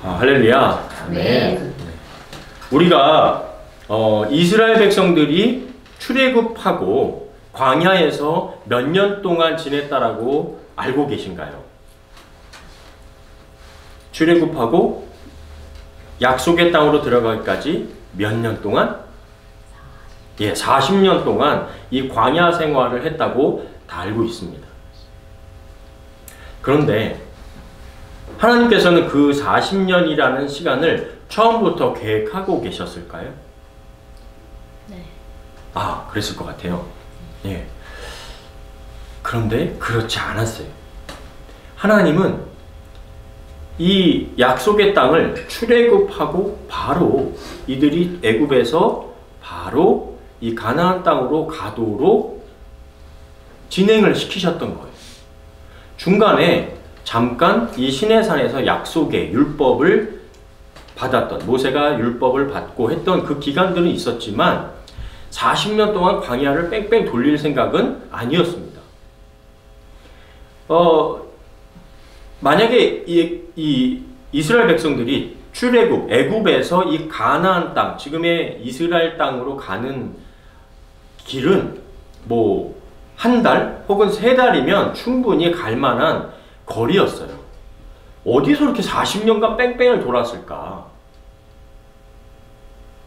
할렐루야. 아멘. 우리가 이스라엘 백성들이 출애굽하고 광야에서 몇 년 동안 지냈다라고 알고 계신가요? 출애굽하고 약속의 땅으로 들어가기까지 몇 년 동안? 예, 40년 동안 이 광야 생활을 했다고 다 알고 있습니다. 그런데 하나님께서는 그 40년이라는 시간을 처음부터 계획하고 계셨을까요? 네. 아, 그랬을 것 같아요. 예. 그런데 그렇지 않았어요. 하나님은 이 약속의 땅을 출애굽하고 바로 이들이 애굽에서 바로 이 가나안 땅으로 가도록 진행을 시키셨던 거예요. 중간에 잠깐 이 시내산에서 약속의 율법을 받았던, 모세가 율법을 받고 했던 그 기간들은 있었지만 40년 동안 광야를 뺑뺑 돌릴 생각은 아니었습니다. 만약에 이 이스라엘 백성들이 출애굽, 애굽에서 이 가나안 땅, 지금의 이스라엘 땅으로 가는 길은 뭐 한 달 혹은 3달이면 충분히 갈 만한 거리였어요. 어디서 이렇게 40년간 뺑뺑을 돌았을까?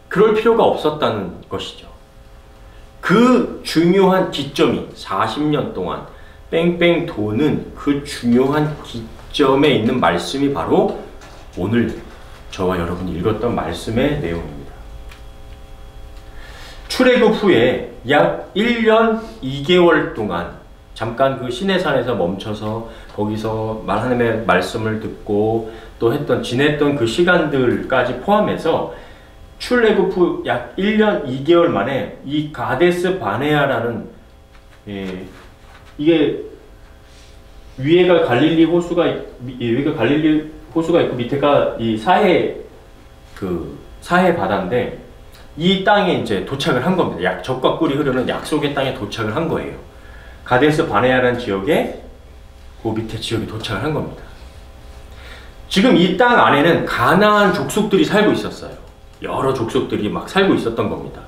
그럴 필요가 없었다는 것이죠. 그 중요한 기점이 40년 동안 뺑뺑 도는 그 중요한 기점에 있는 말씀이 바로 오늘 저와 여러분이 읽었던 말씀의 내용입니다. 출애굽 후에 약 1년 2개월 동안 잠깐 그 시내산에서 멈춰서 거기서 하나님의 말씀을 듣고 또 지냈던 그 시간들까지 포함해서 출애굽 후 약 1년 2개월 만에 이 가데스 바네아라는, 이게 위에가 갈릴리 호수가 있고 밑에가 이 사해 바다인데 이 땅에 이제 도착을 한 겁니다. 적과 꿀이 흐르는 약속의 땅에 도착을 한 거예요. 가데스 바네아라는 지역에 그 밑에 지역에 도착을 한 겁니다. 지금 이 땅 안에는 가나안 족속들이 살고 있었어요. 여러 족속들이 막 살고 있었던 겁니다.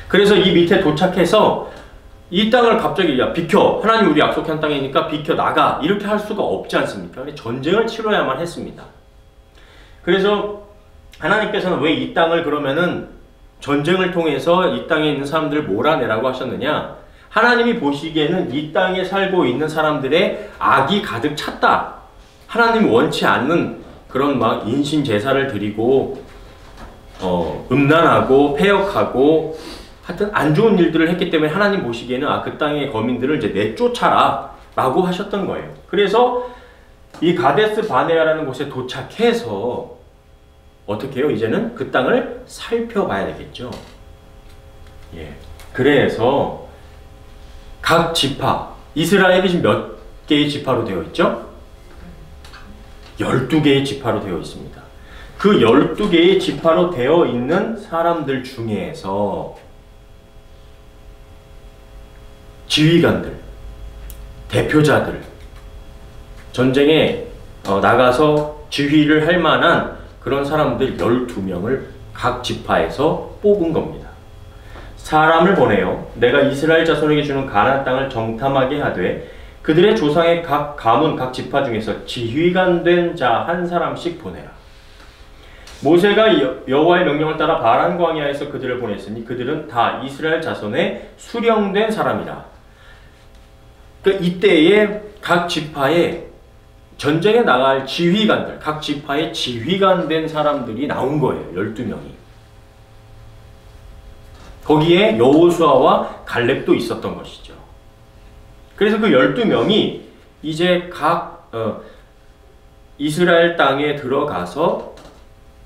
그래서 이 밑에 도착해서 이 땅을 갑자기 야 비켜, 하나님 우리 약속한 땅이니까 비켜 나가, 이렇게 할 수가 없지 않습니까? 전쟁을 치러야만 했습니다. 그래서 하나님께서는 왜 이 땅을 그러면은 전쟁을 통해서 이 땅에 있는 사람들을 몰아내라고 하셨느냐? 하나님이 보시기에는 이 땅에 살고 있는 사람들의 악이 가득 찼다. 하나님이 원치 않는 그런 막 인신 제사를 드리고 음란하고 패역하고 하여튼 안 좋은 일들을 했기 때문에 하나님 보시기에는 그 땅의 거민들을 이제 내쫓아라 라고 하셨던 거예요. 그래서 이 가데스 바네아라는 곳에 도착해서 어떻게 해요? 이제는 그 땅을 살펴봐야 되겠죠. 예. 그래서 각 지파, 이스라엘이 지금 몇 개의 지파로 되어 있죠? 12개의 지파로 되어 있습니다. 그 12개의 지파로 되어 있는 사람들 중에서 지휘관들, 대표자들, 전쟁에 나가서 지휘를 할 만한 그런 사람들 12명을 각 지파에서 뽑은 겁니다. 사람을 보내요. 내가 이스라엘 자손에게 주는 가나안 땅을 정탐하게 하되 그들의 조상의 각 가문, 각 지파 중에서 지휘관 된 자 한 사람씩 보내라. 모세가 여호와의 명령을 따라 바란 광야에서 그들을 보냈으니 그들은 다 이스라엘 자손의 수령된 사람이라. 그러니까 이때에 각 지파에 전쟁에 나갈 지휘관들, 각 지파의 지휘관 된 사람들이 나온 거예요. 12명이. 거기에 여호수아와 갈렙도 있었던 것이죠. 그래서 그 12명이 이제 각 이스라엘 땅에 들어가서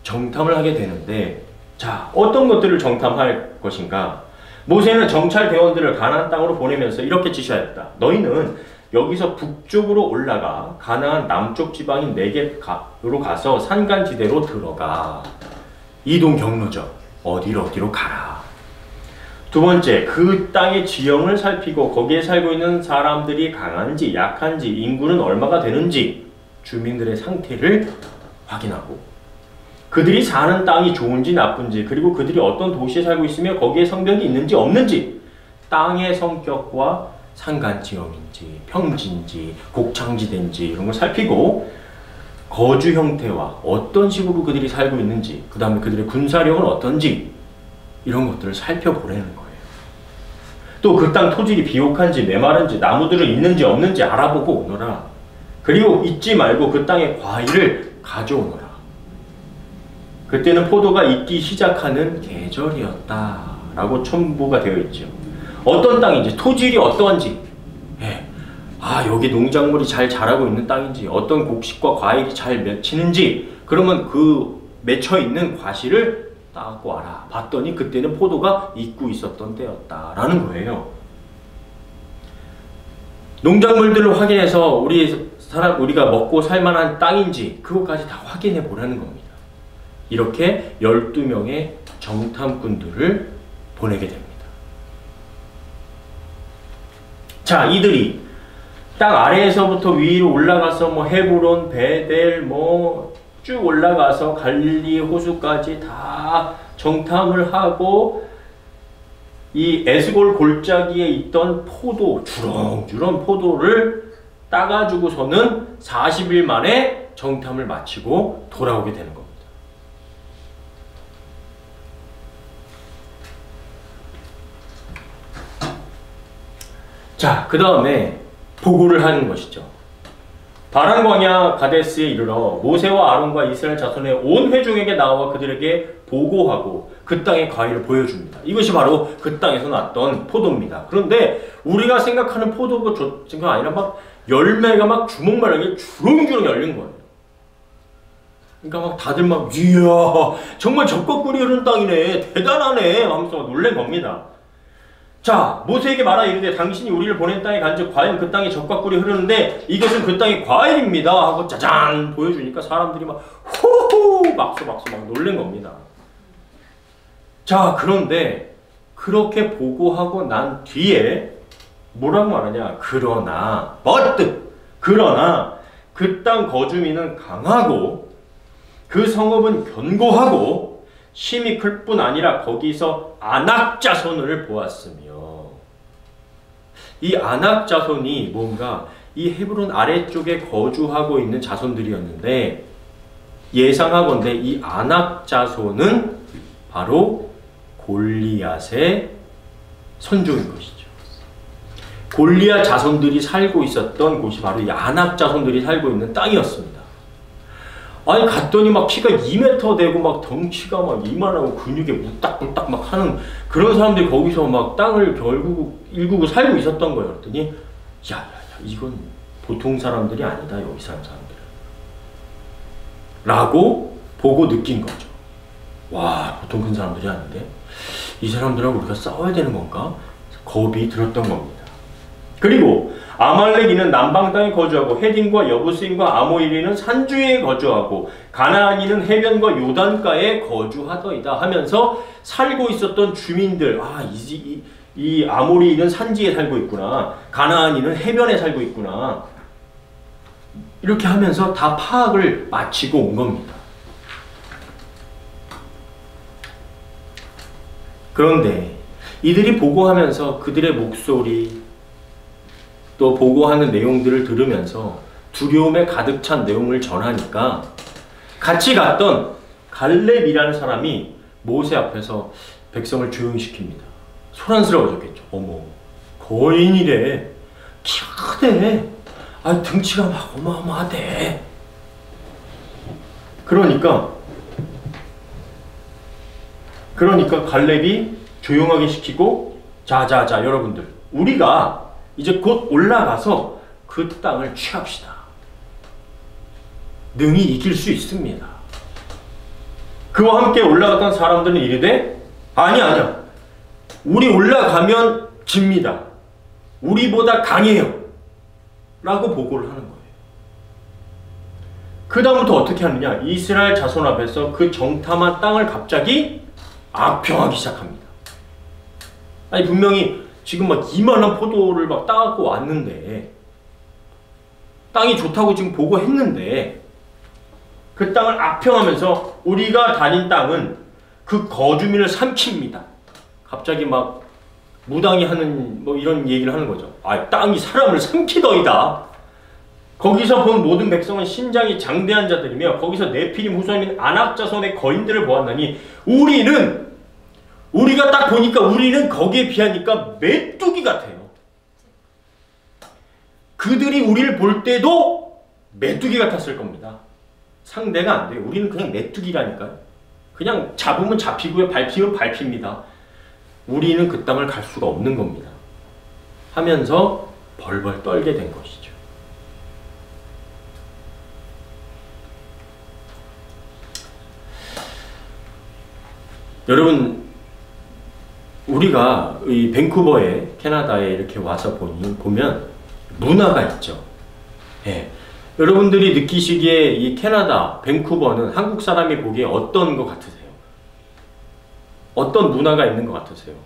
정탐을 하게 되는데, 자, 어떤 것들을 정탐할 것인가? 모세는 정찰 대원들을 가나안 땅으로 보내면서 이렇게 지시하였다. 너희는 여기서 북쪽으로 올라가 가나안 남쪽 지방인 네겝으로 가서 산간지대로 들어가. 이동 경로죠. 어디로 가라. 두 번째, 그 땅의 지형을 살피고 거기에 살고 있는 사람들이 강한지 약한지 인구는 얼마가 되는지 주민들의 상태를 확인하고, 그들이 사는 땅이 좋은지 나쁜지, 그리고 그들이 어떤 도시에 살고 있으며 거기에 성벽이 있는지 없는지, 땅의 성격과 산간지형인지 평지인지 곡창지대인지 이런 걸 살피고 거주 형태와 어떤 식으로 그들이 살고 있는지, 그 다음에 그들의 군사력은 어떤지 이런 것들을 살펴보라는 거예요. 또 그 땅 토질이 비옥한지 메마른지 나무들은 있는지 없는지 알아보고 오너라. 그리고 잊지 말고 그 땅의 과일을 가져오너라. 그때는 포도가 익기 시작하는 계절이었다 라고 첨부가 되어 있죠. 어떤 땅인지, 토질이 어떠한지, 여기 농작물이 잘 자라고 있는 땅인지, 어떤 곡식과 과일이 잘 맺히는지, 그러면 그 맺혀있는 과실을 따고 와라. 봤더니 그때는 포도가 익고 있었던 때였다 라는 거예요. 농작물들을 확인해서 우리가 먹고 살만한 땅인지 그것까지 다 확인해 보라는 겁니다. 이렇게 12명의 정탐꾼들을 보내게 됩니다. 자, 이들이 땅 아래에서부터 위로 올라가서 헤브론, 베델 쭉 올라가서 갈릴리 호수까지 다 정탐을 하고 이 에스골 골짜기에 있던 포도, 주렁주렁 포도를 따가지고서는 40일 만에 정탐을 마치고 돌아오게 되는 겁니다. 자, 그 다음에 보고를 하는 것이죠. 바란 광야 가데스에 이르러 모세와 아론과 이스라엘 자손의 온 회중에게 나와 그들에게 보고하고 그 땅의 과일을 보여줍니다. 이것이 바로 그 땅에서 났던 포도입니다. 그런데 우리가 생각하는 포도가 아니라 막 열매가 막 주먹만하게 주렁주렁 열린 거예요. 그러니까 막 다들 막 이야 정말 젖과 꿀이 흐르는 땅이네, 대단하네 하면서 놀란 겁니다. 자, 모세에게 말하 이르되 당신이 우리를 보낸 땅에 간즉 과연 그 땅에 젖과 꿀이 흐르는데 이것은 그 땅의 과일입니다 하고 짜잔 보여주니까 사람들이 막 호호 박수 막 놀란 겁니다. 자, 그런데 그렇게 보고하고 난 뒤에 뭐라고 말하냐, 그러나 그 땅 거주민은 강하고 그 성읍은 견고하고 힘이 클 뿐 아니라 거기서 아낙 자손을 보았으며, 이 아낙 자손이 뭔가 이 헤브론 아래쪽에 거주하고 있는 자손들이었는데, 예상하건대 이 아낙 자손은 바로 골리앗의 선조인 것이죠. 골리앗 자손들이 살고 있었던 곳이 바로 이 아낙 자손들이 살고 있는 땅이었습니다. 아니 갔더니 막 키가 2m 되고 막 덩치가 막 이만하고 근육에 무딱무딱 막 하는 그런 사람들이 거기서 막 땅을 결국 일구고 살고 있었던 거예요. 그랬더니 야 이건 보통 사람들이 아니다, 여기 사는 사람들 라고 보고 느낀 거죠. 와, 보통 큰 사람들이 아닌데 이 사람들하고 우리가 싸워야 되는 건가? 겁이 들었던 겁니다. 그리고 아말렉인은 남방 땅에 거주하고 헤딘과 여부스인과 아모리는 산주에 거주하고 가나안인은 해변과 요단가에 거주하더이다 하면서 살고 있었던 주민들, 이 아모리인은 산지에 살고 있구나, 가나안인은 해변에 살고 있구나, 이렇게 하면서 다 파악을 마치고 온 겁니다. 그런데 이들이 보고하면서 그들의 목소리 또 보고하는 내용들을 들으면서 두려움에 가득 찬 내용을 전하니까 같이 갔던 갈렙이라는 사람이 모세 앞에서 백성을 조용히 시킵니다. 소란스러워졌겠죠. 어머, 거인이래, 키가 크대, 등치가 막 어마어마하대. 그러니까 갈렙이 조용하게 시키고, 자 여러분들, 우리가 이제 곧 올라가서 그 땅을 취합시다. 능히 이길 수 있습니다. 그와 함께 올라갔던 사람들은 이르되 아니야. 우리 올라가면 집니다. 우리보다 강해요. 라고 보고를 하는 거예요. 그 다음부터 어떻게 하느냐, 이스라엘 자손 앞에서 그 정탐한 땅을 갑자기 악평하기 시작합니다. 분명히 지금 막 이만한 포도를 막 따갖고 왔는데, 땅이 좋다고 지금 보고했는데, 그 땅을 악평하면서 우리가 다닌 땅은 그 거주민을 삼킵니다. 갑자기 막 무당이 하는 뭐 이런 얘기를 하는 거죠. 아, 땅이 사람을 삼키더이다. 거기서 본 모든 백성은 신장이 장대한 자들이며 거기서 네피림 후손인 아낙 자손의 거인들을 보았나니 우리가 딱 보니까 우리는 거기에 비하니까 메뚜기 같아요. 그들이 우리를 볼 때도 메뚜기 같았을 겁니다. 상대가 안 돼요. 우리는 그냥 메뚜기라니까요. 그냥 잡으면 잡히고요. 밟히면 밟힙니다. 우리는 그 땅을 갈 수가 없는 겁니다. 하면서 벌벌 떨게 된 것이죠. 여러분, 우리가 이 밴쿠버에, 캐나다에 이렇게 와서 보면 문화가 있죠. 예. 여러분들이 느끼시기에 이 캐나다, 밴쿠버는 한국 사람이 보기에 어떤 것 같으세요? 어떤 문화가 있는 것 같으세요?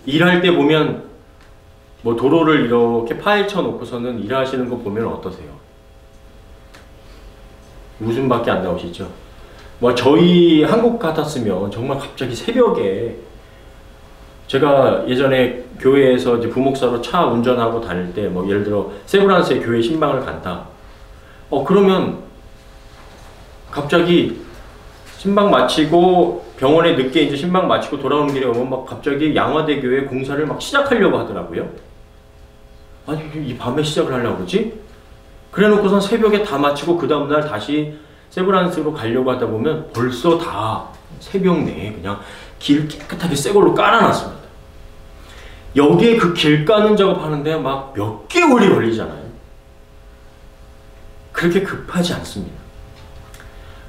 일할 때 보면 뭐 도로를 이렇게 파헤쳐 놓고서는 일하시는 거 보면 어떠세요? 웃음밖에 안 나오시죠? 뭐 저희 한국 같았으면 정말 갑자기 새벽에 제가 예전에 교회에서 이제 부목사로 차 운전하고 다닐 때 뭐 예를 들어 세브란스에 교회 신방을 간다. 그러면 갑자기 신방 마치고 병원에 늦게 이제 신방 마치고 돌아오는 길에 오면 막 갑자기 양화대교회 공사를 막 시작하려고 하더라고요. 아니 이 밤에 시작을 하려고 그러지? 그래 놓고선 새벽에 다 마치고 그 다음날 다시 세브란스로 가려고 하다 보면 벌써 다 새벽 내에 그냥 길 깨끗하게 새 걸로 깔아놨습니다. 여기에 그 길 까는 작업하는데 막 몇 개월이 걸리잖아요. 그렇게 급하지 않습니다.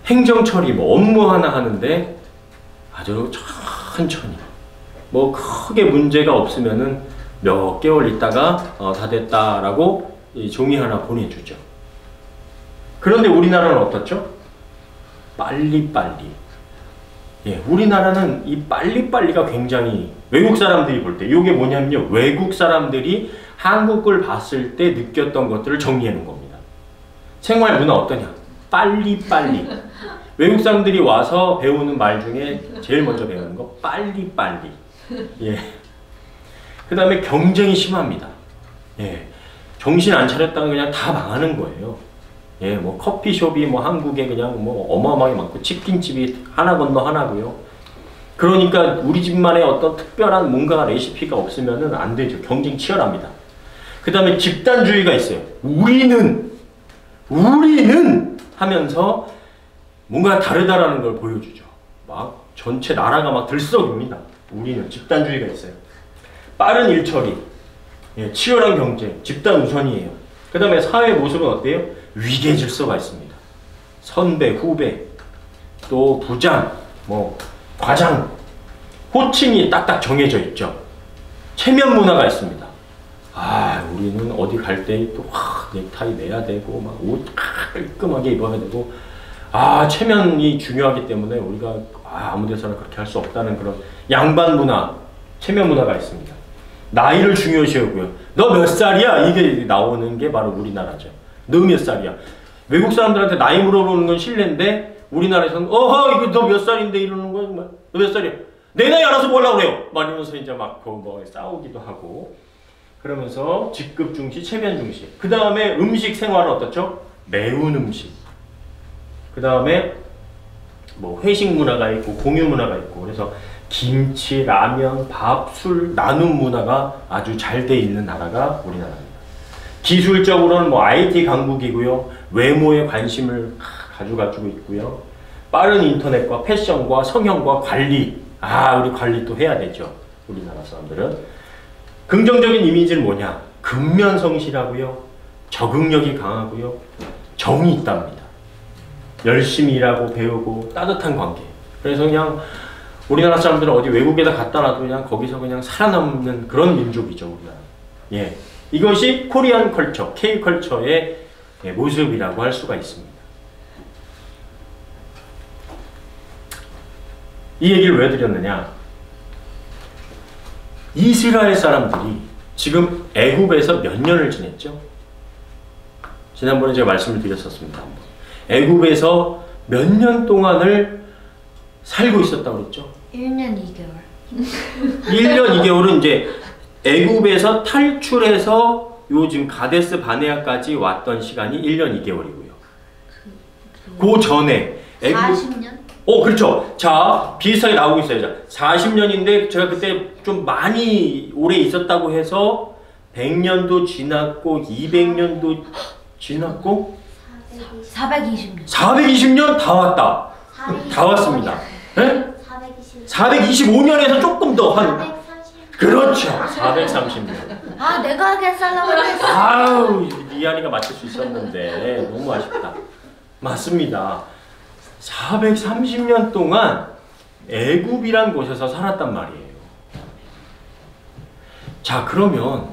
행정 처리, 뭐 업무 하나 하는데 아주 천천히 뭐 크게 문제가 없으면은 몇 개월 있다가 다 됐다라고 이 종이 하나 보내주죠. 그런데 우리나라는 어떻죠? 빨리빨리. 예, 우리나라는 이 빨리빨리가 굉장히 외국 사람들이 볼 때 이게 뭐냐면요. 외국 사람들이 한국을 봤을 때 느꼈던 것들을 정리해 놓은 겁니다. 생활 문화 어떠냐? 빨리빨리. 외국 사람들이 와서 배우는 말 중에 제일 먼저 배우는 거 빨리빨리. 예. 그 다음에 경쟁이 심합니다. 예. 정신 안 차렸다가 그냥 다 망하는 거예요. 예, 뭐 커피숍이 뭐 한국에 그냥 뭐 어마어마하게 많고 치킨집이 하나 건너 하나고요. 그러니까 우리 집만의 어떤 특별한 뭔가 레시피가 없으면은 안 되죠. 경쟁 치열합니다. 그 다음에 집단주의가 있어요. 우리는 하면서 뭔가 다르다라는 걸 보여주죠. 막 전체 나라가 막 들썩입니다. 우리는 집단주의가 있어요. 빠른 일처리, 예, 치열한 경쟁, 집단 우선이에요. 그 다음에 사회 모습은 어때요? 위계 질서가 있습니다. 선배, 후배, 또 부장, 뭐 과장, 호칭이 딱딱 정해져 있죠. 체면 문화가 있습니다. 아, 우리는 어디 갈 때 또 넥타이 매야 되고 막 옷 깔끔하게 입어야 되고 체면이 중요하기 때문에 우리가 아무 데서나 그렇게 할 수 없다는 그런 양반 문화, 체면 문화가 있습니다. 나이를 중요시 여고요. 너 몇 살이야? 이게 나오는 게 바로 우리나라죠. 너 몇 살이야? 외국 사람들한테 나이 물어보는 건 실례인데 우리나라에서는 이거 너 몇 살인데 이러는 거야? 너 몇 살이야? 내 나이 알아서 뭐라고 그래요? 막 이러면서 이제 막 뭐 싸우기도 하고 그러면서 직급 중시, 체면 중시. 그 다음에 음식 생활은 어떻죠? 매운 음식. 그 다음에 뭐 회식 문화가 있고 공유 문화가 있고 그래서 김치, 라면, 밥, 술 나눔 문화가 아주 잘 돼 있는 나라가 우리나라입니다. 기술적으로는 뭐 IT 강국이고요. 외모에 관심을 가지고 있고요. 빠른 인터넷과 패션과 성형과 관리. 우리 관리 또 해야 되죠. 우리나라 사람들은. 긍정적인 이미지는 뭐냐? 근면성실하고요. 적응력이 강하고요. 정이 있답니다. 열심히 일하고 배우고 따뜻한 관계. 그래서 그냥 우리나라 사람들은 어디 외국에다 갖다 놔도 그냥 거기서 그냥 살아남는 그런 민족이죠. 우리나라. 예. 이것이 코리안 컬처, K 컬처의 모습이라고 할 수가 있습니다. 이 얘기를 왜 드렸느냐? 이스라엘 사람들이 지금 애굽에서 몇 년을 지냈죠? 지난번에 제가 말씀을 드렸었습니다. 애굽에서 몇 년 동안을 살고 있었다고 그랬죠? 1년 2개월. 1년 2개월은 이제 애굽에서 탈출해서 요즘 가데스 바네아까지 왔던 시간이 1년 2개월이고요. 그 전에 애굽 40년? 그렇죠. 자, 비슷하게 나오고 있어요. 자, 40년인데 제가 그때 좀 많이 오래 있었다고 해서 100년도 지났고 200년도 지났고 420년. 420년 다 왔다. 다 왔습니다. 네? 425년에서 조금 더 한 그렇죠. 430년. 아, 내가 하게 살라고 했어. 아우, 이한이가 맞출 수 있었는데 너무 아쉽다. 맞습니다. 430년 동안 애굽이란 곳에서 살았단 말이에요. 자, 그러면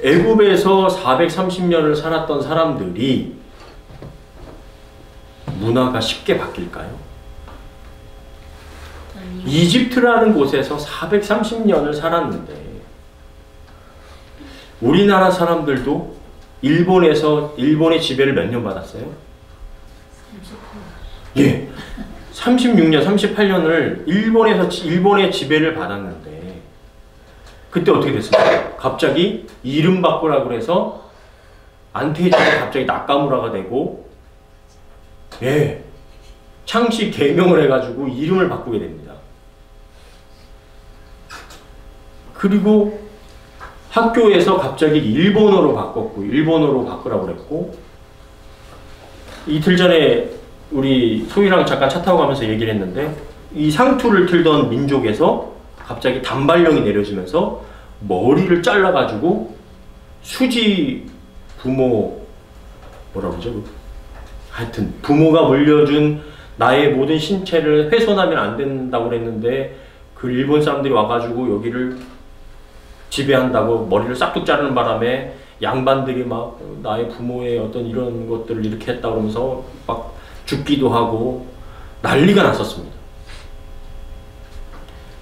애굽에서 430년을 살았던 사람들이 문화가 쉽게 바뀔까요? 아니요. 이집트라는 곳에서 430년을 살았는데 우리나라 사람들도 일본의 지배를 몇 년 받았어요? 38년. 예. 36년, 38년을 일본의 지배를 받았는데 그때 어떻게 됐습니까? 갑자기 이름 바꾸라고 해서 안테지가 갑자기 나카무라가 되고 예. 창씨 개명을 해가지고 이름을 바꾸게 됩니다. 그리고 학교에서 갑자기 일본어로 바꾸라고 그랬고 이틀 전에 우리 소희랑 잠깐 차 타고 가면서 얘기를 했는데 이 상투를 틀던 민족에서 갑자기 단발령이 내려지면서 머리를 잘라가지고 수지 부모 뭐라 그러죠? 하여튼 부모가 물려준 나의 모든 신체를 훼손하면 안 된다고 그랬는데 그 일본 사람들이 와가지고 여기를 지배한다고 머리를 싹둑 자르는 바람에 양반들이 막 나의 부모의 어떤 이런 것들을 이렇게 했다 그러면서 막 죽기도 하고 난리가 났었습니다.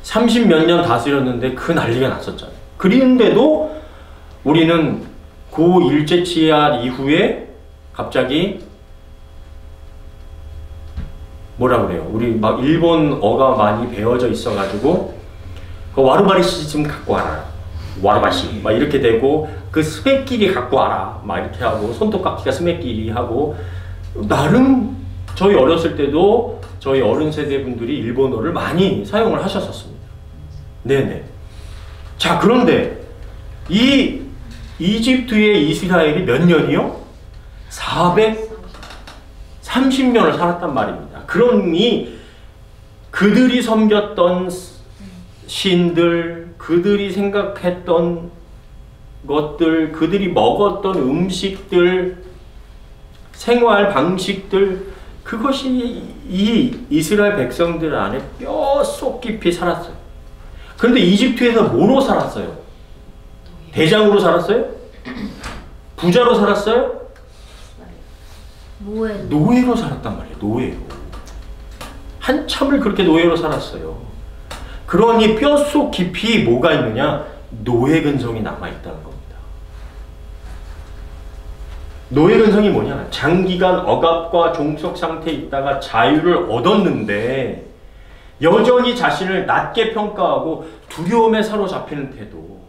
30 몇 년 다스렸는데 그 난리가 났었잖아요. 그런데도 우리는 고 일제치하 이후에 갑자기 뭐라 그래요? 우리 막 일본어가 많이 배워져 있어가지고 그 와르바리시 좀 갖고 와라. 와르바시 막 이렇게 되고 그 스매끼리 갖고 와라. 막 이렇게 하고 손톱깎이가 스매끼리 하고 나름 저희 어렸을 때도 저희 어른 세대 분들이 일본어를 많이 사용을 하셨었습니다. 네네. 자, 그런데 이 이집트의 이스라엘이 몇 년이요? 430년을 살았단 말입니다. 그러니 그들이 섬겼던 신들, 그들이 생각했던 것들, 그들이 먹었던 음식들, 생활 방식들, 그것이 이 이스라엘 백성들 안에 뼛속 깊이 살았어요. 그런데 이집트에서 뭐로 살았어요? 대장으로 살았어요? 부자로 살았어요? 노예로 살았단 말이에요. 노예로. 한참을 그렇게 노예로 살았어요. 그러니 뼛속 깊이 뭐가 있느냐? 노예 근성이 남아있다는 겁니다. 노예 근성이 뭐냐? 장기간 억압과 종속 상태에 있다가 자유를 얻었는데 여전히 자신을 낮게 평가하고 두려움에 사로잡히는 태도.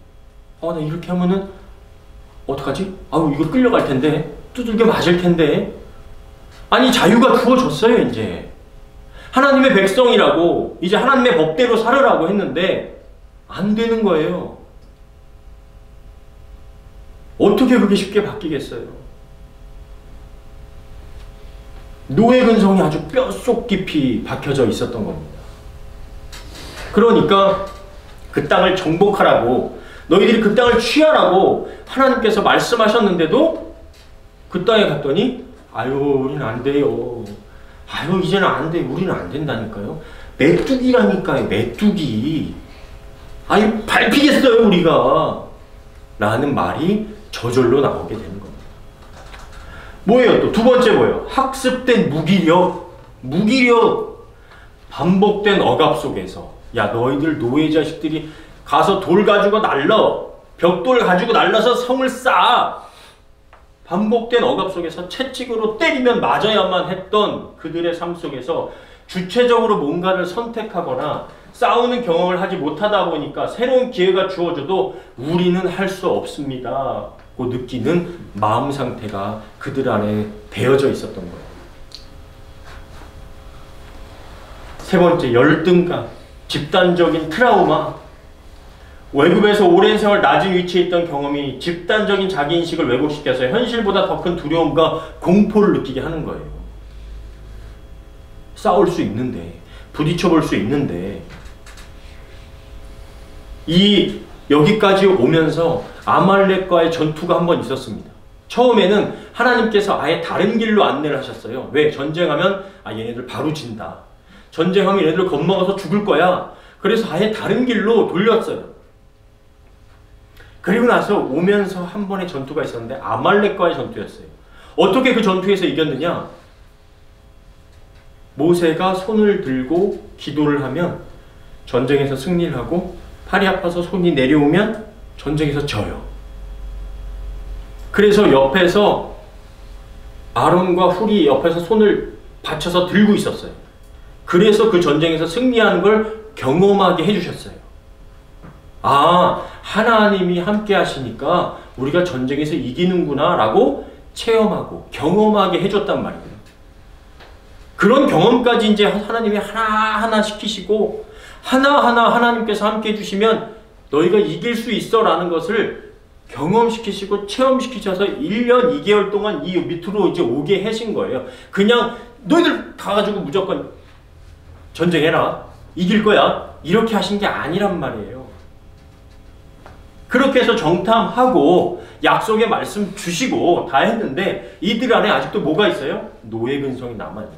나 이렇게 하면은 어떡하지? 아우, 이거 끌려갈 텐데. 두들겨 맞을 텐데. 아니, 자유가 주어졌어요, 이제. 하나님의 백성이라고, 이제 하나님의 법대로 살으라고 했는데 안 되는 거예요. 어떻게 그게 쉽게 바뀌겠어요? 노예 근성이 아주 뼛속 깊이 박혀져 있었던 겁니다. 그러니까 그 땅을 정복하라고, 너희들이 그 땅을 취하라고 하나님께서 말씀하셨는데도 그 땅에 갔더니 아유, 우리는 안 돼요. 아유, 이제는 안 돼. 우리는 안 된다니까요. 메뚜기라니까요. 메뚜기. 아유, 밟히겠어요, 우리가. 라는 말이 저절로 나오게 되는 겁니다. 뭐예요? 또 두 번째 뭐예요? 학습된 무기력. 무기력. 반복된 억압 속에서. 야, 너희들 노예 자식들이 가서 돌 가지고 날러. 벽돌 가지고 날라서 성을 쌓아. 반복된 억압 속에서 채찍으로 때리면 맞아야만 했던 그들의 삶 속에서 주체적으로 뭔가를 선택하거나 싸우는 경험을 하지 못하다 보니까 새로운 기회가 주어져도 우리는 할 수 없습니다 고 느끼는 마음 상태가 그들 안에 배어져 있었던 거예요. 세 번째, 열등감, 집단적인 트라우마. 외국에서 오랜 세월 낮은 위치에 있던 경험이 집단적인 자기인식을 왜곡시켜서 현실보다 더 큰 두려움과 공포를 느끼게 하는 거예요. 싸울 수 있는데, 부딪혀볼 수 있는데, 여기까지 오면서 아말렉과의 전투가 한 번 있었습니다. 처음에는 하나님께서 아예 다른 길로 안내를 하셨어요. 왜? 전쟁하면 얘네들 바로 진다. 전쟁하면 얘네들 겁먹어서 죽을 거야. 그래서 아예 다른 길로 돌렸어요. 그리고 나서 오면서 한 번의 전투가 있었는데 아말렉과의 전투였어요. 어떻게 그 전투에서 이겼느냐? 모세가 손을 들고 기도를 하면 전쟁에서 승리를 하고 팔이 아파서 손이 내려오면 전쟁에서 져요. 그래서 옆에서 아론과 훌이 옆에서 손을 받쳐서 들고 있었어요. 그래서 그 전쟁에서 승리하는 걸 경험하게 해주셨어요. 하나님이 함께 하시니까 우리가 전쟁에서 이기는구나 라고 체험하고 경험하게 해줬단 말이에요. 그런 경험까지 이제 하나님이 하나하나 시키시고 하나하나 하나님께서 함께 해주시면 너희가 이길 수 있어 라는 것을 경험시키시고 체험시키셔서 1년 2개월 동안 이 밑으로 이제 오게 하신 거예요. 그냥 너희들 가가지고 무조건 전쟁해라. 이길 거야. 이렇게 하신 게 아니란 말이에요. 그렇게 해서 정탐하고 약속의 말씀 주시고 다 했는데 이들 안에 아직도 뭐가 있어요? 노예 근성이 남아있는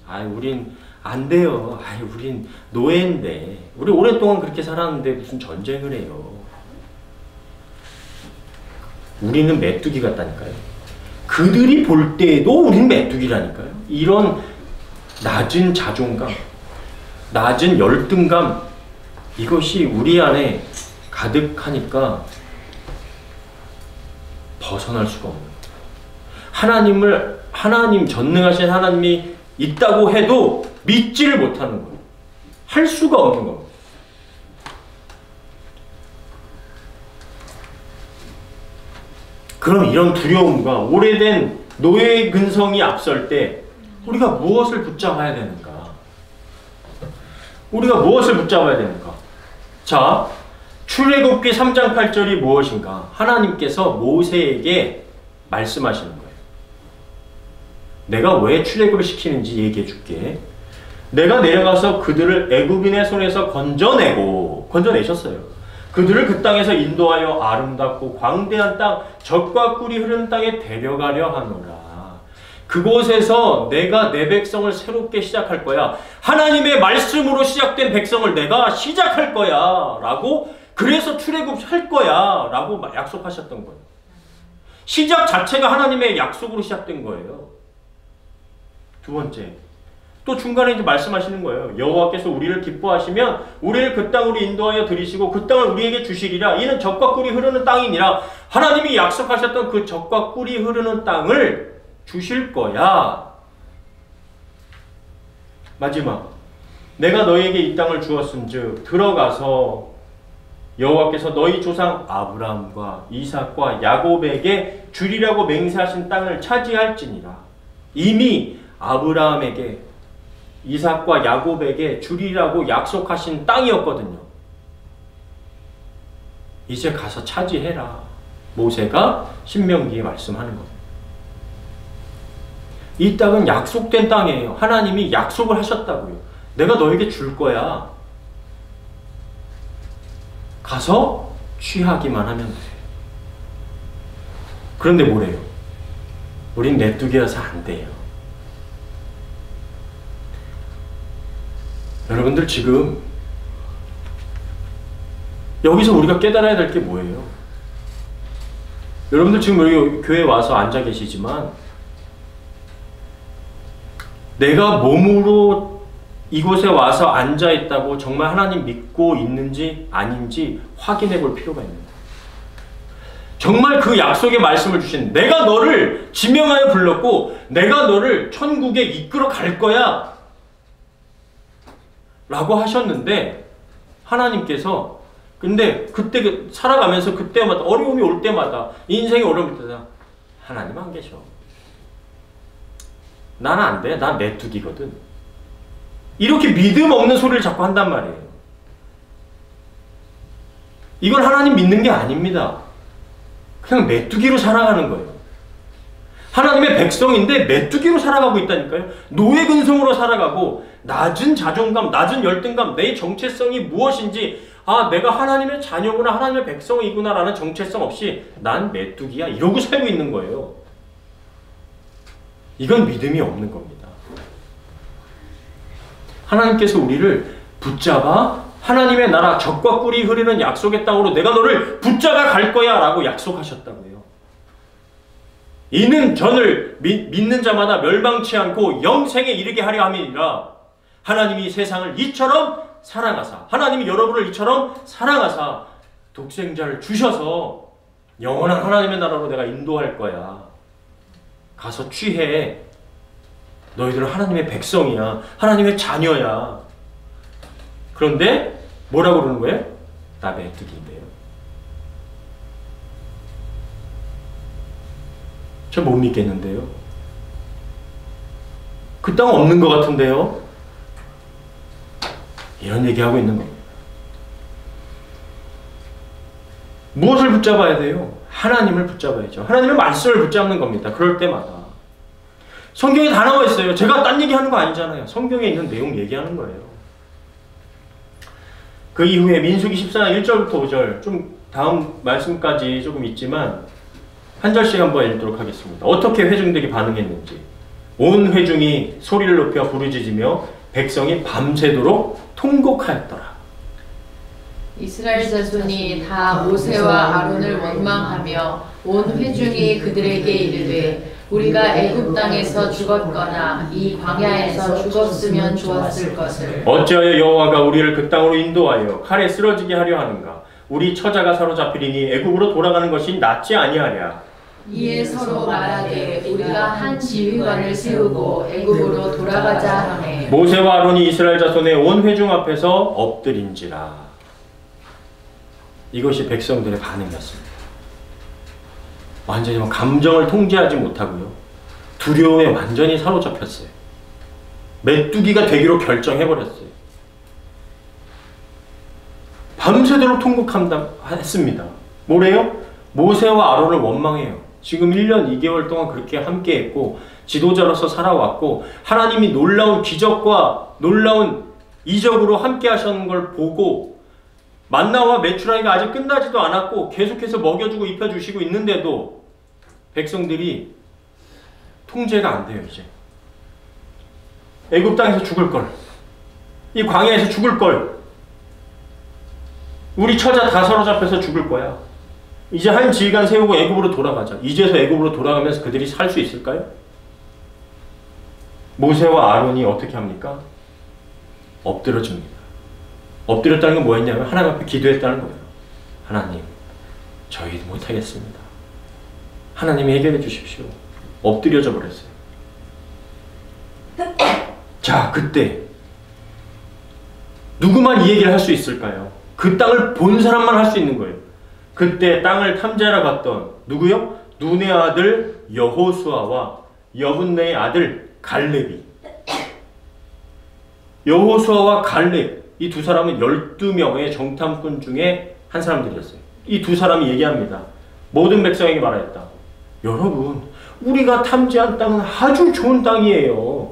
거예요. 우린 안 돼요. 우린 노예인데. 우리 오랫동안 그렇게 살았는데 무슨 전쟁을 해요. 우리는 메뚜기 같다니까요. 그들이 볼 때에도 우린 메뚜기라니까요. 이런 낮은 자존감, 낮은 열등감, 이것이 우리 안에 가득하니까 벗어날 수가 없는 거예요. 하나님 전능하신 하나님이 있다고 해도 믿지를 못하는 거예요. 할 수가 없는 겁니다. 그럼 이런 두려움과 오래된 노예 근성이 앞설 때 우리가 무엇을 붙잡아야 되는가? 우리가 무엇을 붙잡아야 되는가? 자, 출애굽기 3장 8절이 무엇인가? 하나님께서 모세에게 말씀하시는 거예요. 내가 왜 출애굽을 시키는지 얘기해 줄게. 내가 내려가서 그들을 애굽인의 손에서 건져내셨어요. 그들을 그 땅에서 인도하여 아름답고 광대한 땅, 젖과 꿀이 흐르는 땅에 데려가려 하노라. 그곳에서 내가 내 백성을 새롭게 시작할 거야. 하나님의 말씀으로 시작된 백성을 내가 시작할 거야. 라고, 그래서 출애굽할 거야. 라고 약속하셨던 거예요. 시작 자체가 하나님의 약속으로 시작된 거예요. 두 번째, 또 중간에 이제 말씀하시는 거예요. 여호와께서 우리를 기뻐하시면 우리를 그 땅으로 인도하여 들이시고 그 땅을 우리에게 주시리라. 이는 젖과 꿀이 흐르는 땅이니라. 하나님이 약속하셨던 그 젖과 꿀이 흐르는 땅을 주실 거야. 마지막, 내가 너희에게 이 땅을 주었은즉 들어가서 여호와께서 너희 조상 아브라함과 이삭과 야곱에게 주리라고 맹세하신 땅을 차지할지니라. 이미 아브라함에게 이삭과 야곱에게 주리라고 약속하신 땅이었거든요. 이제 가서 차지해라. 모세가 신명기에 말씀하는 겁니다. 이 땅은 약속된 땅이에요. 하나님이 약속을 하셨다고요. 내가 너에게 줄 거야. 가서 취하기만 하면 돼. 그런데 뭐래요? 우린 메뚜기라서 안 돼요. 여러분들 지금 여기서 우리가 깨달아야 될 게 뭐예요? 여러분들 지금 여기 교회에 와서 앉아 계시지만 내가 몸으로 이곳에 와서 앉아 있다고 정말 하나님 믿고 있는지 아닌지 확인해 볼 필요가 있는데, 정말 그 약속의 말씀을 주신, 내가 너를 지명하여 불렀고 내가 너를 천국에 이끌어 갈 거야 라고 하셨는데, 하나님께서 근데 그때 살아가면서 그때마다 어려움이 올 때마다, 인생의 어려움이 올 때마다 하나님 안 계셔. 나는 안 돼. 난 메뚜기거든. 이렇게 믿음 없는 소리를 자꾸 한단 말이에요. 이건 하나님 믿는 게 아닙니다. 그냥 메뚜기로 살아가는 거예요. 하나님의 백성인데 메뚜기로 살아가고 있다니까요. 노예 근성으로 살아가고, 낮은 자존감, 낮은 열등감, 내 정체성이 무엇인지, 아, 내가 하나님의 자녀구나, 하나님의 백성이구나 라는 정체성 없이 난 메뚜기야 이러고 살고 있는 거예요. 이건 믿음이 없는 겁니다. 하나님께서 우리를 붙잡아 하나님의 나라, 젖과 꿀이 흐르는 약속의 땅으로 내가 너를 붙잡아 갈 거야 라고 약속하셨다고요. 이는 저를 믿는 자마다 멸망치 않고 영생에 이르게 하려 함이니라. 하나님이 세상을 이처럼 사랑하사, 하나님이 여러분을 이처럼 사랑하사 독생자를 주셔서 영원한 하나님의 나라로 내가 인도할 거야. 가서 취해. 너희들은 하나님의 백성이야. 하나님의 자녀야. 그런데 뭐라고 그러는 거예요? 나 메뚜기인데요. 저 못 믿겠는데요. 그 땅 없는 것 같은데요. 이런 얘기하고 있는 겁니다. 무엇을 붙잡아야 돼요? 하나님을 붙잡아야죠. 하나님의 말씀을 붙잡는 겁니다. 그럴 때마다. 성경에 다 나와 있어요. 제가 딴 얘기하는 거 아니잖아요. 성경에 있는 내용 얘기하는 거예요. 그 이후에 민수기 14장 1절부터 5절, 좀 다음 말씀까지 조금 있지만 한 절씩 한번 읽도록 하겠습니다. 어떻게 회중들이 반응했는지. 온 회중이 소리를 높여 부르짖으며 백성이 밤새도록 통곡하였더라. 이스라엘 자손이 다 모세와 아론을 원망하며 온 회중이 그들에게 이르되 우리가 애굽 땅에서 죽었거나 이 광야에서 죽었으면 좋았을 것을 어찌하여 여호와가 우리를 그 땅으로 인도하여 칼에 쓰러지게 하려 하는가? 우리 처자가 사로잡히리니 애굽으로 돌아가는 것이 낫지 아니하랴. 이에 서로 말하되 우리가 한 지휘관을 세우고 애굽으로 돌아가자 하매 모세와 아론이 이스라엘 자손의 온 회중 앞에서 엎드린지라. 이것이 백성들의 반응이었습니다. 완전히 감정을 통제하지 못하고요. 두려움에 완전히 사로잡혔어요. 메뚜기가 되기로 결정해버렸어요. 밤새도록 통곡했습니다. 뭐래요? 모세와 아론을 원망해요. 지금 1년 2개월 동안 그렇게 함께했고 지도자로서 살아왔고 하나님이 놀라운 기적과 놀라운 이적으로 함께 하시는 걸 보고 만나와 메추라기가 아직 끝나지도 않았고 계속해서 먹여주고 입혀주시고 있는데도 백성들이 통제가 안 돼요. 이제 애굽 땅에서 죽을 걸, 이 광야에서 죽을 걸, 우리 처자 다 사로잡혀서 죽을 거야. 이제 한 지휘관 세우고 애굽으로 돌아가자. 이제서 애굽으로 돌아가면서 그들이 살 수 있을까요? 모세와 아론이 어떻게 합니까? 엎드려줍니다. 엎드렸다는 건 뭐였냐면 하나님 앞에 기도했다는 거예요. 하나님, 저희 못하겠습니다. 하나님이 해결해 주십시오. 엎드려져 버렸어요. 자, 그때 누구만 이 얘기를 할 수 있을까요? 그 땅을 본 사람만 할 수 있는 거예요. 그때 땅을 탐지하러 갔던 누구요? 눈의 아들 여호수아와 여분네의 아들 갈렙이. 여호수아와 갈렙, 이 두 사람은 12명의 정탐꾼 중에 한 사람들이었어요. 이 두 사람이 얘기합니다. 모든 백성에게 말하였다. 여러분, 우리가 탐지한 땅은 아주 좋은 땅이에요.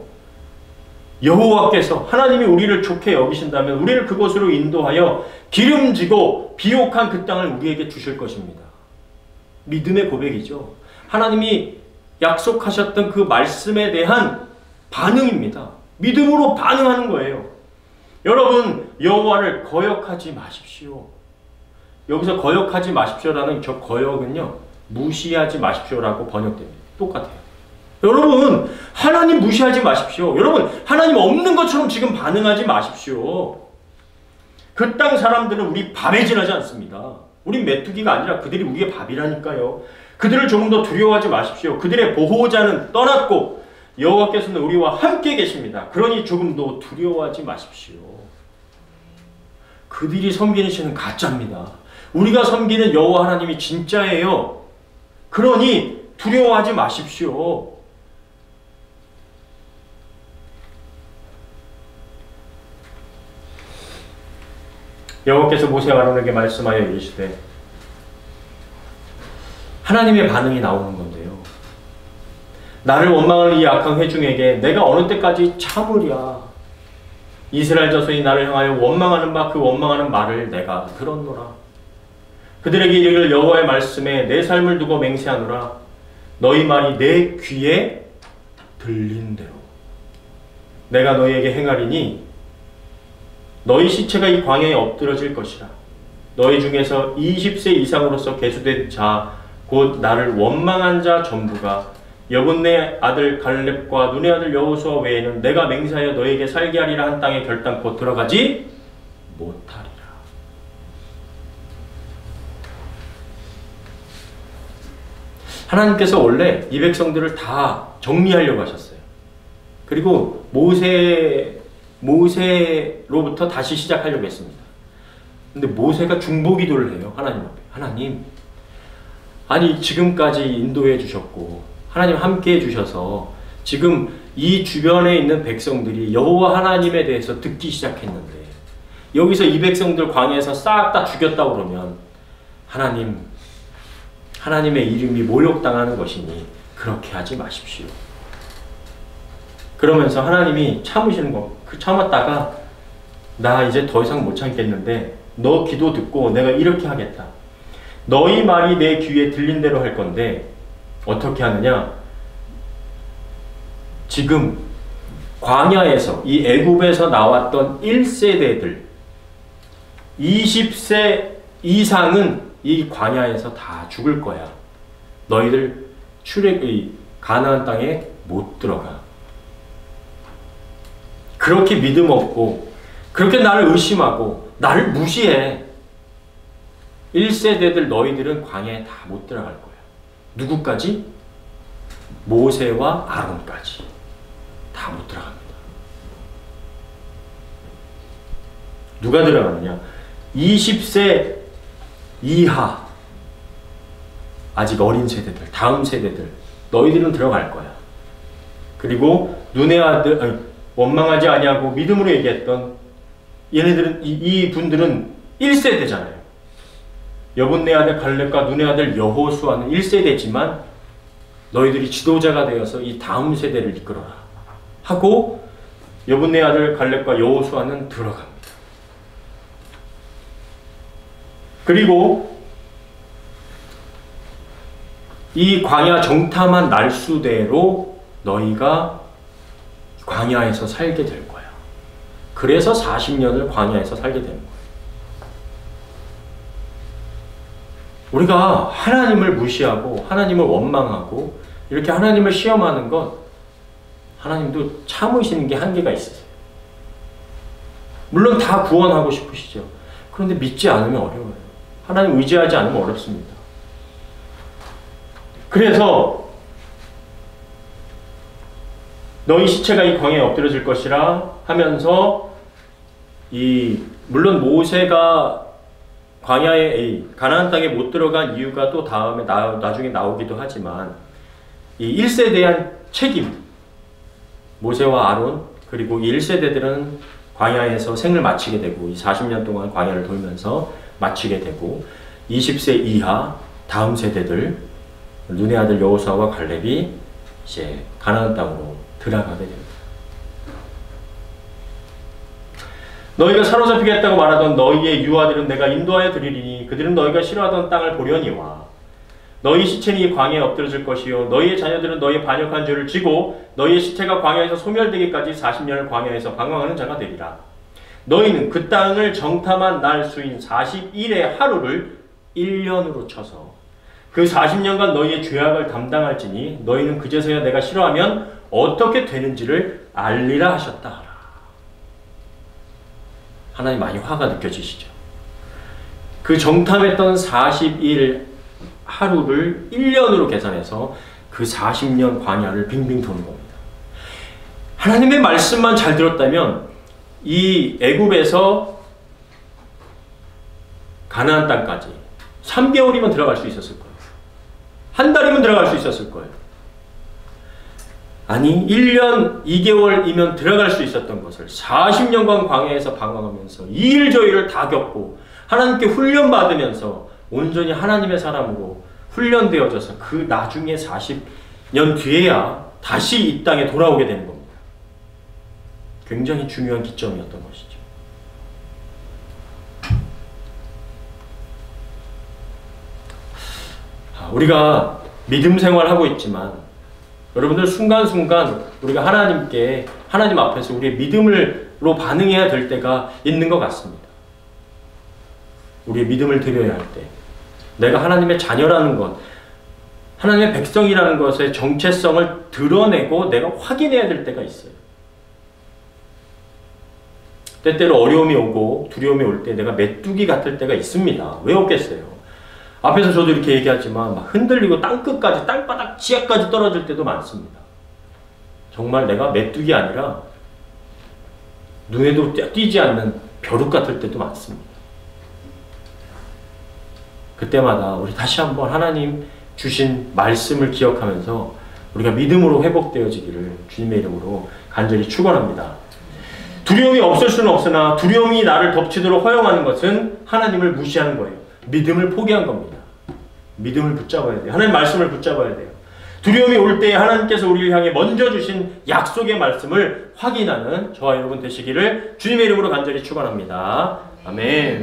여호와께서, 하나님이 우리를 좋게 여기신다면 우리를 그곳으로 인도하여 기름지고 비옥한 그 땅을 우리에게 주실 것입니다. 믿음의 고백이죠. 하나님이 약속하셨던 그 말씀에 대한 반응입니다. 믿음으로 반응하는 거예요. 여러분, 여호와를 거역하지 마십시오. 여기서 거역하지 마십시오라는 저 거역은요, 무시하지 마십시오라고 번역됩니다. 똑같아요. 여러분, 하나님 무시하지 마십시오. 여러분, 하나님 없는 것처럼 지금 반응하지 마십시오. 그 땅 사람들은 우리 밤에 지나지 않습니다. 우린 메뚜기가 아니라 그들이 우리의 밥이라니까요. 그들을 조금 더 두려워하지 마십시오. 그들의 보호자는 떠났고 여호와께서는 우리와 함께 계십니다. 그러니 조금 더 두려워하지 마십시오. 그들이 섬기는 신은 가짜입니다. 우리가 섬기는 여호와 하나님이 진짜예요. 그러니 두려워하지 마십시오. 여호와께서 모세와 아론에게 말씀하여 이르시되, 하나님의 반응이 나오는 건데요. 나를 원망하는 이 악한 회중에게 내가 어느 때까지 참으랴. 이스라엘 자손이 나를 향하여 원망하는 바 그 원망하는 말을 내가 들었노라. 그들에게 이르기를 여호와의 말씀에 내 삶을 두고 맹세하노라. 너희 말이 내 귀에 들린 대로 내가 너희에게 행하리니 너희 시체가 이 광야에 엎드러질 것이라. 너희 중에서 20세 이상으로서 계수된 자 곧 나를 원망한 자 전부가 여분네 아들 갈렙과 눈의 아들 여호수아 외에는 내가 맹세하여 너희에게 살게 하리라 한 땅에 결단코 들어가지 못하리라. 하나님께서 원래 이 백성들을 다 정리하려고 하셨어요. 그리고 모세로부터 다시 시작하려고 했습니다. 근데 모세가 중보기도를 해요. 하나님 앞에. 하나님, 아니 지금까지 인도해 주셨고 하나님 함께 해주셔서 지금 이 주변에 있는 백성들이 여호와 하나님에 대해서 듣기 시작했는데 여기서 이 백성들 광야에서 싹 다 죽였다고 그러면 하나님의 이름이 모욕당하는 것이니 그렇게 하지 마십시오. 그러면서 하나님이 참으시는 거, 참았다가 나 이제 더 이상 못 참겠는데 너 기도 듣고 내가 이렇게 하겠다. 너희 말이 내 귀에 들린 대로 할 건데 어떻게 하느냐? 지금 광야에서 이 애굽에서 나왔던 1세대들 20세 이상은 이 광야에서 다 죽을 거야. 너희들 가나안 땅에 못 들어가. 그렇게 믿음 없고 그렇게 나를 의심하고 나를 무시해. 1세대들 너희들은 광야에 다 못 들어갈 거야. 누구까지? 모세와 아론까지 다 못 들어갑니다. 누가 들어가느냐? 20세 이하 아직 어린 세대들, 다음 세대들 너희들은 들어갈 거야. 그리고 눈의 아들 원망하지 아니하고 믿음으로 얘기했던 얘네들은 이 분들은 1세대잖아요. 여분네 아들 갈렙과 눈의 아들 여호수아는 1세대지만 너희들이 지도자가 되어서 이 다음 세대를 이끌어라 하고 여분네 아들 갈렙과 여호수아는 들어갑니다. 그리고 이 광야 정탐한 날수대로 너희가 광야에서 살게 될 거야. 그래서 40년을 광야에서 살게 되는 거야. 우리가 하나님을 무시하고 하나님을 원망하고 이렇게 하나님을 시험하는 것, 하나님도 참으시는 게 한계가 있으세요. 물론 다 구원하고 싶으시죠. 그런데 믿지 않으면 어려워요. 하나님 의지하지 않으면 어렵습니다. 그래서 너희 시체가 이 광야에 엎드려질 것이라 하면서 물론 모세가 광야에 가나안 땅에 못 들어간 이유가 또 다음에 나중에 나오기도 하지만 이 1세대한 책임, 모세와 아론 그리고 이 1세대들은 광야에서 생을 마치게 되고 이 40년 동안 광야를 돌면서 마치게 되고 20세 이하 다음 세대들 눈의 아들 여호수아와 갈렙이 이제 가나안 땅으로 들어가게 됩니다. 너희가 사로잡히겠다고 말하던 너희의 유아들은 내가 인도하여 드리리니 그들은 너희가 싫어하던 땅을 보려니와 너희 시체는 이 광야에 엎드러질 것이요 너희의 자녀들은 너희의 반역한 죄를 지고 너희의 시체가 광야에서 소멸되기까지 40년을 광야에서 방황하는 자가 되리라. 너희는 그 땅을 정탐한 날 수인 40일의 하루를 1년으로 쳐서 그 40년간 너희의 죄악을 담당할지니 너희는 그제서야 내가 싫어하면 어떻게 되는지를 알리라 하셨다. 하나님 많이 화가 느껴지시죠? 그 정탐했던 40일 하루를 1년으로 계산해서 그 40년 광야를 빙빙 도는 겁니다. 하나님의 말씀만 잘 들었다면 이 애굽에서 가나안 땅까지 3개월이면 들어갈 수 있었을 거예요. 한 달이면 들어갈 수 있었을 거예요. 아니 1년 2개월이면 들어갈 수 있었던 것을 40년간 광야에서 방황하면서 이 일 저 일을 다 겪고 하나님께 훈련받으면서 온전히 하나님의 사람으로 훈련되어져서 그 나중에 40년 뒤에야 다시 이 땅에 돌아오게 되는 겁니다. 굉장히 중요한 기점이었던 것이죠. 우리가 믿음 생활하고 있지만 여러분들 순간순간 우리가 하나님 앞에서 우리의 믿음으로 반응해야 될 때가 있는 것 같습니다. 우리의 믿음을 드려야 할 때, 내가 하나님의 자녀라는 것, 하나님의 백성이라는 것의 정체성을 드러내고 내가 확인해야 될 때가 있어요. 때때로 어려움이 오고 두려움이 올 때 내가 메뚜기 같을 때가 있습니다. 왜 없겠어요? 앞에서 저도 이렇게 얘기하지만 막 흔들리고 땅끝까지, 땅바닥 지하까지 떨어질 때도 많습니다. 정말 내가 메뚜기 아니라 눈에도 띄지 않는 벼룩 같을 때도 많습니다. 그때마다 우리 다시 한번 하나님 주신 말씀을 기억하면서 우리가 믿음으로 회복되어지기를 주님의 이름으로 간절히 축원합니다. 두려움이 없을 수는 없으나 두려움이 나를 덮치도록 허용하는 것은 하나님을 무시하는 거예요. 믿음을 포기한 겁니다. 믿음을 붙잡아야 돼요. 하나님 말씀을 붙잡아야 돼요. 두려움이 올 때 하나님께서 우리를 향해 먼저 주신 약속의 말씀을 확인하는 저와 여러분 되시기를 주님의 이름으로 간절히 축원합니다. 아멘.